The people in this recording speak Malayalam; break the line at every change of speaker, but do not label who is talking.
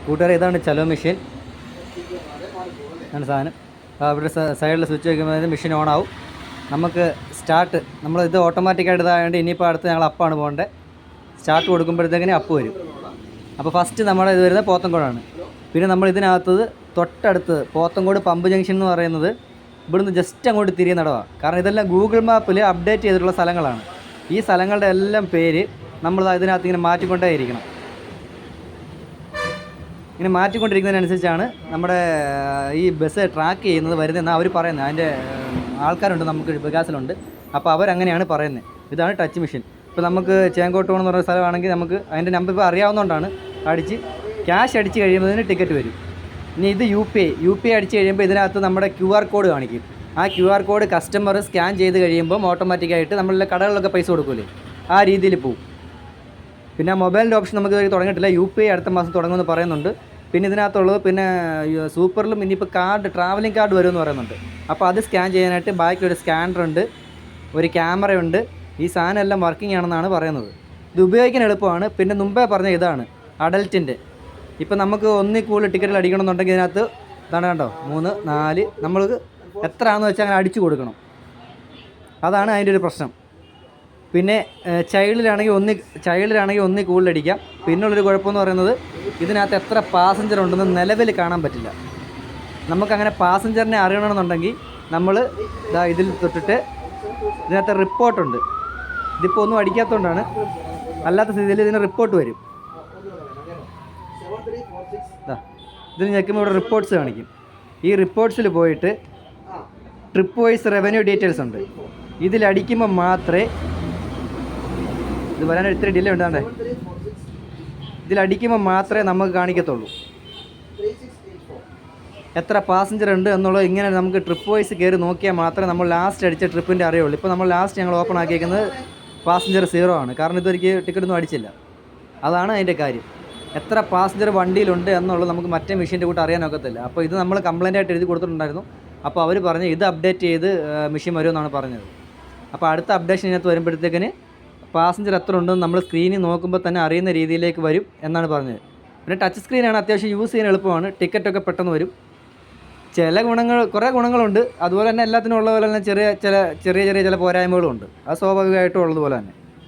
കൂട്ടുകാരെ ഇതാണ് ചലോ മെഷീൻ ആണ് സാധനം. അവിടെ സൈഡിൽ സ്വിച്ച് വയ്ക്കുമ്പോൾ മെഷീൻ ഓൺ ആവും. നമുക്ക് സ്റ്റാർട്ട് ഇത് ഓട്ടോമാറ്റിക്കായിട്ട് ഇതായതുകൊണ്ട് ഇനിയിപ്പോൾ അടുത്ത് ഞങ്ങൾ അപ്പാണ് പോകേണ്ടത്. സ്റ്റാർട്ട് കൊടുക്കുമ്പോഴത്തേക്കിന് അപ്പ് വരും. അപ്പോൾ ഫസ്റ്റ് നമ്മുടെ ഇത് വരുന്നത് പോത്തൻകോടാണ്. പിന്നെ നമ്മൾ ഇതിനകത്തത് തൊട്ടടുത്ത് പോത്തൻകോട് പമ്പ് ജംഗ്ഷൻ എന്ന് പറയുന്നത് ഇവിടുന്ന് ജസ്റ്റ് അങ്ങോട്ട് തിരിയുന്നിടമാണ്. കാരണം ഇതെല്ലാം ഗൂഗിൾ മാപ്പിൽ അപ്ഡേറ്റ് ചെയ്തിട്ടുള്ള സ്ഥലങ്ങളാണ്. ഈ സ്ഥലങ്ങളുടെ എല്ലാം പേര് നമ്മൾ ഇതിനകത്ത് ഇങ്ങനെ മാറ്റിക്കൊണ്ടേയിരിക്കണം. ഇങ്ങനെ മാറ്റിക്കൊണ്ടിരിക്കുന്നതിനനുസരിച്ചാണ് നമ്മുടെ ഈ ബസ് ട്രാക്ക് ചെയ്യുന്നത് വരുന്നതെന്ന് അവർ പറയുന്നത്. അതിൻ്റെ ആൾക്കാരുണ്ട് നമുക്ക് വികാസിലുണ്ട്. അപ്പോൾ അവരങ്ങനെയാണ് പറയുന്നത്. ഇതാണ് ടച്ച് മെഷീൻ. ഇപ്പോൾ നമുക്ക് ചേങ്കോട്ടോൺ എന്ന് പറയുന്ന സ്ഥലമാണെങ്കിൽ നമുക്ക് അതിൻ്റെ നമ്പർ ഇപ്പോൾ അറിയാവുന്നതുകൊണ്ടാണ് അടിച്ച് ക്യാഷ് അടിച്ച് കഴിയുന്നതിന് ടിക്കറ്റ് വരും. ഇനി ഇത് യു പി ഐ അടിച്ച് കഴിയുമ്പോൾ ഇതിനകത്ത് നമ്മുടെ QR കോഡ് കാണിക്കും. ആ QR കോഡ് കസ്റ്റമർ സ്കാൻ ചെയ്ത് കഴിയുമ്പം ഓട്ടോമാറ്റിക്കായിട്ട് നമ്മളുടെ കടകളിലൊക്കെ പൈസ കൊടുക്കൂലേ, ആ രീതിയിൽ പോവും. പിന്നെ മൊബൈലിൻ്റെ ഓപ്ഷൻ നമുക്ക് തുടങ്ങിയിട്ടില്ല. UPI അടുത്ത മാസം തുടങ്ങുമെന്ന് പറയുന്നുണ്ട്. പിന്നെ ഇതിനകത്തുള്ളത് പിന്നെ സൂപ്പറിലും ഇനിയിപ്പോൾ ട്രാവലിംഗ് കാർഡ് വരുമെന്ന് പറയുന്നുണ്ട്. അപ്പോൾ അത് സ്കാൻ ചെയ്യാനായിട്ട് ബാക്കി ഒരു സ്കാനറുണ്ട്, ഒരു ക്യാമറയുണ്ട്. ഈ സാധനം എല്ലാം വർക്കിംഗ് ആണെന്നാണ് പറയുന്നത്. ഇത് ഉപയോഗിക്കാൻ എളുപ്പമാണ്. പിന്നെ മുമ്പേ പറഞ്ഞ ഇതാണ് അഡൽറ്റിൻ്റെ. ഇപ്പം നമുക്ക് ഒന്നിൽ കൂടുതൽ ടിക്കറ്റിൽ അടിക്കണമെന്നുണ്ടെങ്കിൽ ഇതിനകത്ത് ഇതാണ് കണ്ടോ 3, 4 നമ്മൾക്ക് എത്ര ആണെന്ന് വെച്ചാൽ അങ്ങനെ അടിച്ചു കൊടുക്കണം. അതാണ് അതിൻ്റെ ഒരു പ്രശ്നം. പിന്നെ ചൈൽഡിലാണെങ്കിൽ ഒന്നിൽ കൂടുതൽ അടിക്കാം. പിന്നുള്ളൊരു കുഴപ്പമെന്ന് പറയുന്നത് ഇതിനകത്ത് എത്ര പാസഞ്ചർ ഉണ്ടെന്ന് നിലവിൽ കാണാൻ പറ്റില്ല. നമുക്കങ്ങനെ പാസഞ്ചറിനെ അറിയണമെന്നുണ്ടെങ്കിൽ നമ്മൾ ഇതിൽ തൊട്ടിട്ട് ഇതിനകത്ത് റിപ്പോർട്ടുണ്ട്. ഇതിപ്പോൾ ഒന്നും അടിക്കാത്തതുകൊണ്ടാണ്. അല്ലാത്ത സ്ഥിതിയിൽ ഇതിന് റിപ്പോർട്ട് വരും. ഇതിൽ ഞെക്കുമ്പോൾ ഇവിടെ റിപ്പോർട്ട്സ് കാണിക്കും. ഈ റിപ്പോർട്ട്സിൽ പോയിട്ട് ട്രിപ്പ് വൈസ് റവന്യൂ ഡീറ്റെയിൽസ് ഉണ്ട്. ഇതിലടിക്കുമ്പോൾ മാത്രമേ ഇത് വരാൻ ഇത്തിരി ഡിലേ ഉണ്ടാകണ്ടേ. ഇതിലടിക്കുമ്പോൾ മാത്രമേ നമുക്ക് കാണിക്കത്തുള്ളൂ എത്ര പാസഞ്ചർ ഉണ്ട് എന്നുള്ളത്. ഇങ്ങനെ നമുക്ക് ട്രിപ്പ് വൈസ് കയറി നോക്കിയാൽ മാത്രമേ നമ്മൾ ലാസ്റ്റ് അടിച്ച ട്രിപ്പിൻ്റെ അറിയുള്ളൂ. ഇപ്പോൾ നമ്മൾ ലാസ്റ്റ് ഞങ്ങൾ ഓപ്പൺ ആക്കിയിരിക്കുന്നത് പാസഞ്ചർ 0 ആണ്. കാരണം ഇതൊരിക്കൽ ടിക്കറ്റൊന്നും അടിച്ചില്ല. അതാണ് അതിൻ്റെ കാര്യം. എത്ര പാസഞ്ചർ വണ്ടിയിലുണ്ട് എന്നുള്ളത് നമുക്ക് മറ്റേ മെഷീൻ്റെ കൂട്ട് അറിയാനൊക്കത്തില്ല. അപ്പോൾ ഇത് നമ്മൾ കംപ്ലൈൻ്റ് ആയിട്ട് എഴുതി കൊടുത്തിട്ടുണ്ടായിരുന്നു. അപ്പോൾ അവർ പറഞ്ഞ് ഇത് അപ്ഡേറ്റ് ചെയ്ത് മെഷീൻ വരുമെന്നാണ് പറഞ്ഞത്. അപ്പോൾ അടുത്ത അപ്ഡേഷൻ ഇതിനകത്ത് വരുമ്പോഴത്തേക്കിന് പാസഞ്ചർ എത്ര ഉണ്ടെന്ന് നമ്മൾ സ്ക്രീനിൽ നോക്കുമ്പോൾ തന്നെ അറിയുന്ന രീതിയിലേക്ക് വരും എന്നാണ് പറഞ്ഞത്. പിന്നെ ടച്ച് സ്ക്രീനാണ്, അത്യാവശ്യം യൂസ് ചെയ്യാൻ എളുപ്പമാണ്. ടിക്കറ്റൊക്കെ പെട്ടെന്ന് വരും. കുറേ ഗുണങ്ങളുണ്ട്. അതുപോലെ തന്നെ എല്ലാത്തിനും ഉള്ള പോലെ തന്നെ ചെറിയ ചില പോരായ്മകളും ഉണ്ട്. അത് സ്വാഭാവികമായിട്ടും ഉള്ളതുപോലെ തന്നെ.